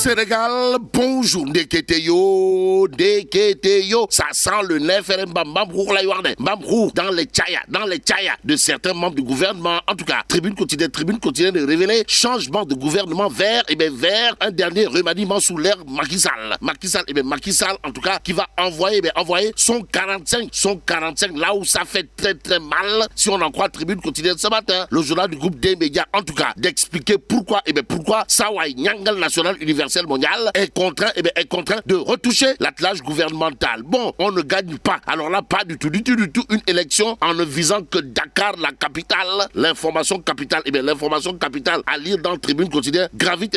Sénégal, bonjour, Ndeketeyo, ça sent le nef, dans les tchayas de certains membres du gouvernement. En tout cas, Tribune quotidienne de révéler changement de gouvernement vers un dernier remaniement sous l'ère Macky Sall. Macky Sall, en tout cas, qui va envoyer son 45, là où ça fait très très mal, si on en croit Tribune quotidienne ce matin, le journal du groupe des médias, en tout cas, d'expliquer pourquoi Sawai Nyangal National Universel Mondial est contraint de retoucher l'attelage gouvernemental. Bon, on ne gagne pas. Alors là, pas du tout une élection en ne visant que Dakar, la capitale. L'information capitale à lire dans Tribune quotidienne gravite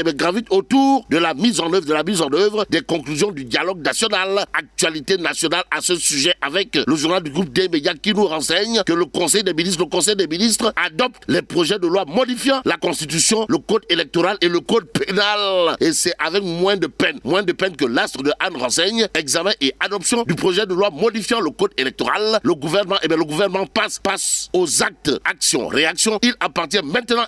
autour de la mise en œuvre des conclusions du dialogue national. Actualité nationale à ce sujet avec le journal du groupe des médias qui nous renseigne que le Conseil des ministres adopte les projets de loi modifiant la Constitution, le code électoral et le code pénal. Et c'est avec moins de peine que l'astre de Anne renseigne, examen et adoption du projet de loi modifiant le code électoral. Le gouvernement passe aux actes, actions, réactions. Il appartient maintenant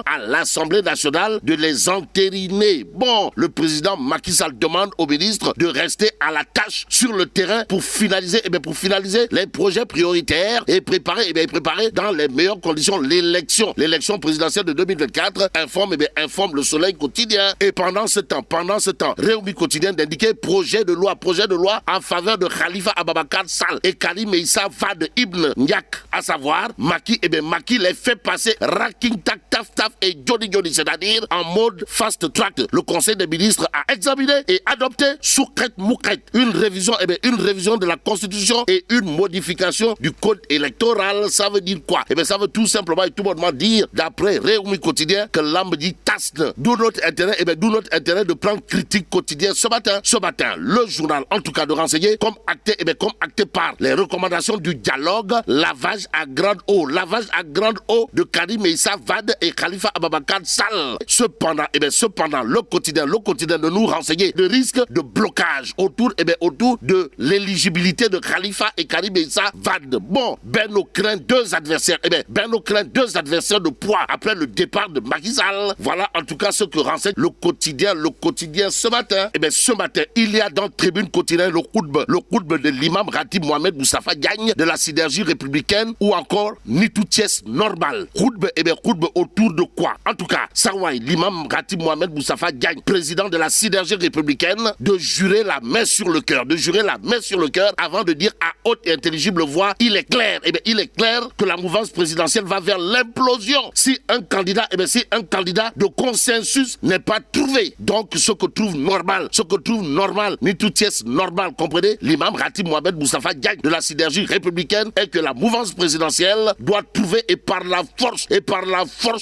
à l'Assemblée nationale de les entériner. Bon, le président Macky Sall demande aux ministres de rester à la tâche sur le terrain pour finaliser les projets prioritaires et préparer dans les meilleures conditions l'élection présidentielle de 2024, informe le Soleil quotidien. Et pendant ce temps, Réumi quotidien d'indiquer projet de loi en faveur de Khalifa Ababakar Sall et Karim Meïssa Wade Ibn Ndiak, à savoir Macky les fait passer Raking Tak Taf et Johnny, c'est-à-dire en mode fast track. Le Conseil des ministres a examiné et adopté Soukret Moukret, une révision de la Constitution et une modification du code électoral. Ça veut dire quoi? Ça veut tout simplement et tout bonnement dire, d'après Réumi quotidien, que l'âme dit tasne. D'où notre intérêt de prendre critique quotidienne ce matin. Le journal, en tout cas, de renseigner comme acté par les recommandations du dialogue, lavage à grande eau de Karim Meïssa Wade et Khalifa Ababakar Sall. Cependant, le quotidien de nous renseigner le risque de blocage autour de l'éligibilité de Khalifa et Karim Meïssa Wade. Bon, Benno craint deux adversaires de poids après le départ de Macky Sall. Voilà en tout cas ce que renseigne le quotidien ce matin. Ce matin, il y a dans Tribune quotidienne le khutbe de l'imam Ratib Mohamed Moustapha Diagne de la sidérurgie républicaine ou encore Nitouties normal. Khutbe autour de quoi? En tout cas, Sawai, l'imam Ratib Mohamed Moustapha Diagne, président de la sidérurgie républicaine, de jurer la main sur le cœur avant de dire à haute et intelligible voix, il est clair que la mouvance présidentielle va vers l'implosion si un candidat de consensus n'est pas trouvé. Donc ce que trouve normal, Nitouties normal, comprenez, l'imam Ratib Mohamed Moustapha Diagne de la sidérurgie républicaine, est que la mouvance présidentielle doit trouver et par la force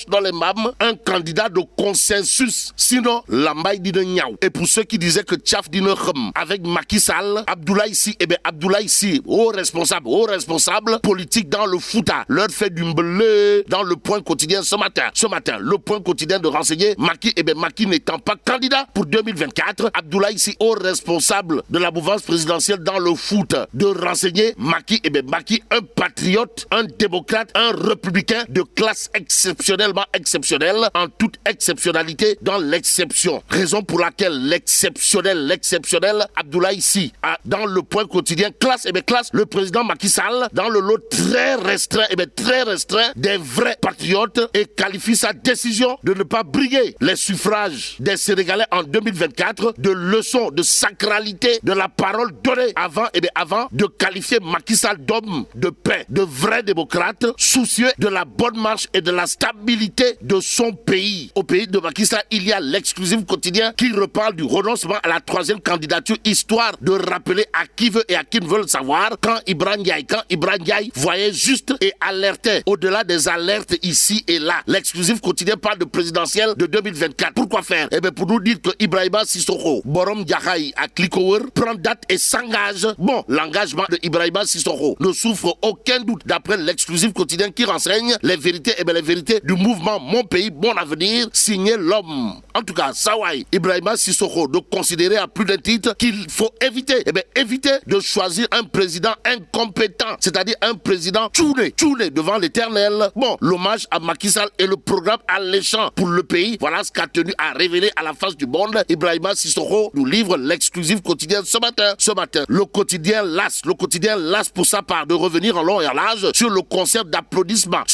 dans les mâmes un candidat de consensus. Sinon, l'ambaye dit de niaou. Et pour ceux qui disaient que Tchaf dit ne khum avec Macky Sall, Abdoulaye Sy, haut responsable politique dans le Fouta, leur fait du bleu dans le Point quotidien ce matin. Le Point quotidien de renseigner Macky n'étant pas candidat pour 2024, Abdoulaye Sy, haut responsable de la mouvance présidentielle dans le foot, de renseigner Macky, un patriote, un démocrate, un républicain de classe exceptionnellement exceptionnelle, en toute exceptionnalité dans l'exception. Raison pour laquelle l'exceptionnel Abdoulaye Sy a dans le Point quotidien classe le président Macky Sall dans le lot très restreint des vrais patriotes et qualifie sa décision de ne pas briguer les suffrages des Sénégalais en 2024 de leçon de sacralité de la parole donnée avant de qualifier Macky Sall d'homme de paix, de vrai démocrate, soucieux de la bonne marche et de la stabilité de son pays. Au pays de Macky Sall, il y a l'exclusif quotidien qui reparle du renoncement à la troisième candidature, histoire de rappeler à qui veut et à qui ne veut le savoir quand Ibrahim Ndiaye voyait juste et alertait au-delà des alertes ici et là. L'exclusif quotidien parle de présidentielle de 2024. Pourquoi faire? Pour nous dire que Ibrahima Sissoko, Borom Diakhaï à Klikower prend date et s'engage. Bon, l'engagement de Ibrahima Sissoko ne souffre aucun doute d'après l'exclusif quotidien qui renseigne les vérités du mouvement Mon Pays, Mon Avenir, signé l'homme. En tout cas, Sawai Ibrahima Sissoko de considérer à plus d'un titre qu'il faut éviter de choisir un président incompétent, c'est-à-dire un président tchouné devant l'éternel. Bon, l'hommage à Macky Sall et le programme alléchant pour le pays, voilà ce qu'a tenu à révéler à la face du monde. Ibrahima Sissoko nous livre l'exclusif quotidien ce matin. Ce matin, le quotidien LAS pour sa part de revenir en long et en large sur le concert d'applaudissements,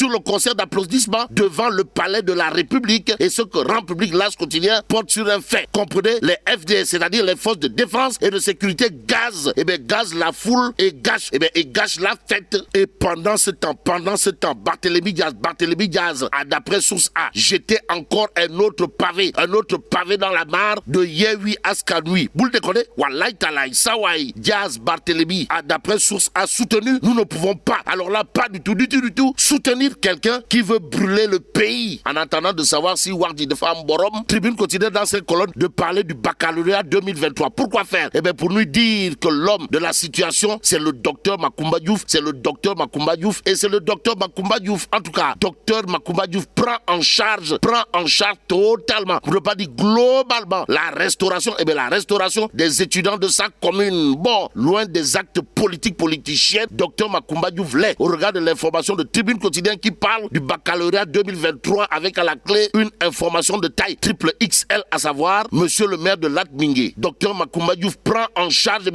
devant le palais de la République, et ce que rend public LAS quotidien porte sur un fait. Comprenez, les FDS, c'est-à-dire les forces de défense et de sécurité, gazent la foule et gâchent la fête. Et pendant ce temps, Barthélémy Diaz a, d'après source A, jeté encore un autre pavé dans la mare de Yehui Askanui. Vous le déconnez? Wallahi Talaï, Sawai, Diaz, Barthélémy a, d'après source A, soutenu. Nous ne pouvons pas, alors là, pas du tout, soutenir quelqu'un qui veut brûler le pays. En attendant de savoir si Wardi de Femme Borom, Tribune quotidienne dans cette colonne de parler du baccalauréat 2023. Pourquoi faire? Eh bien, pour nous dire que l'homme de la situation, c'est le docteur Macoumba Diouf, et c'est le docteur Macoumba Diouf. En tout cas, docteur Macoumba Diouf prend en charge totalement, pour ne pas dire globalement, la restauration des étudiants de sa commune. Bon, loin des actes politiciens, docteur Macoumba Diouf l'est, au regard de l'information de Tribune quotidienne qui parle du baccalauréat 2023 avec à la clé une information de taille triple XL, à savoir monsieur le maire de Latmingué. Docteur Macoumba Diouf prend en charge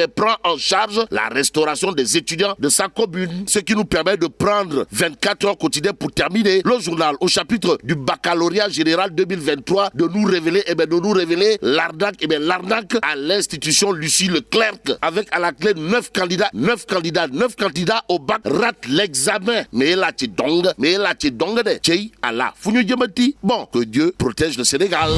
la restauration des étudiants de sa commune, ce qui nous permet de prendre 24 heures quotidiennes pour terminer le journal au chapitre du baccalauréat général 2023, de nous révéler l'arnaque à l'institution Lucie Leclerc, avec à la clé 9 candidats au bac ratent l'examen. Mais là tu dong de Tchei Allah Fougnou Diamati. Bon, que Dieu protège le Sénégal.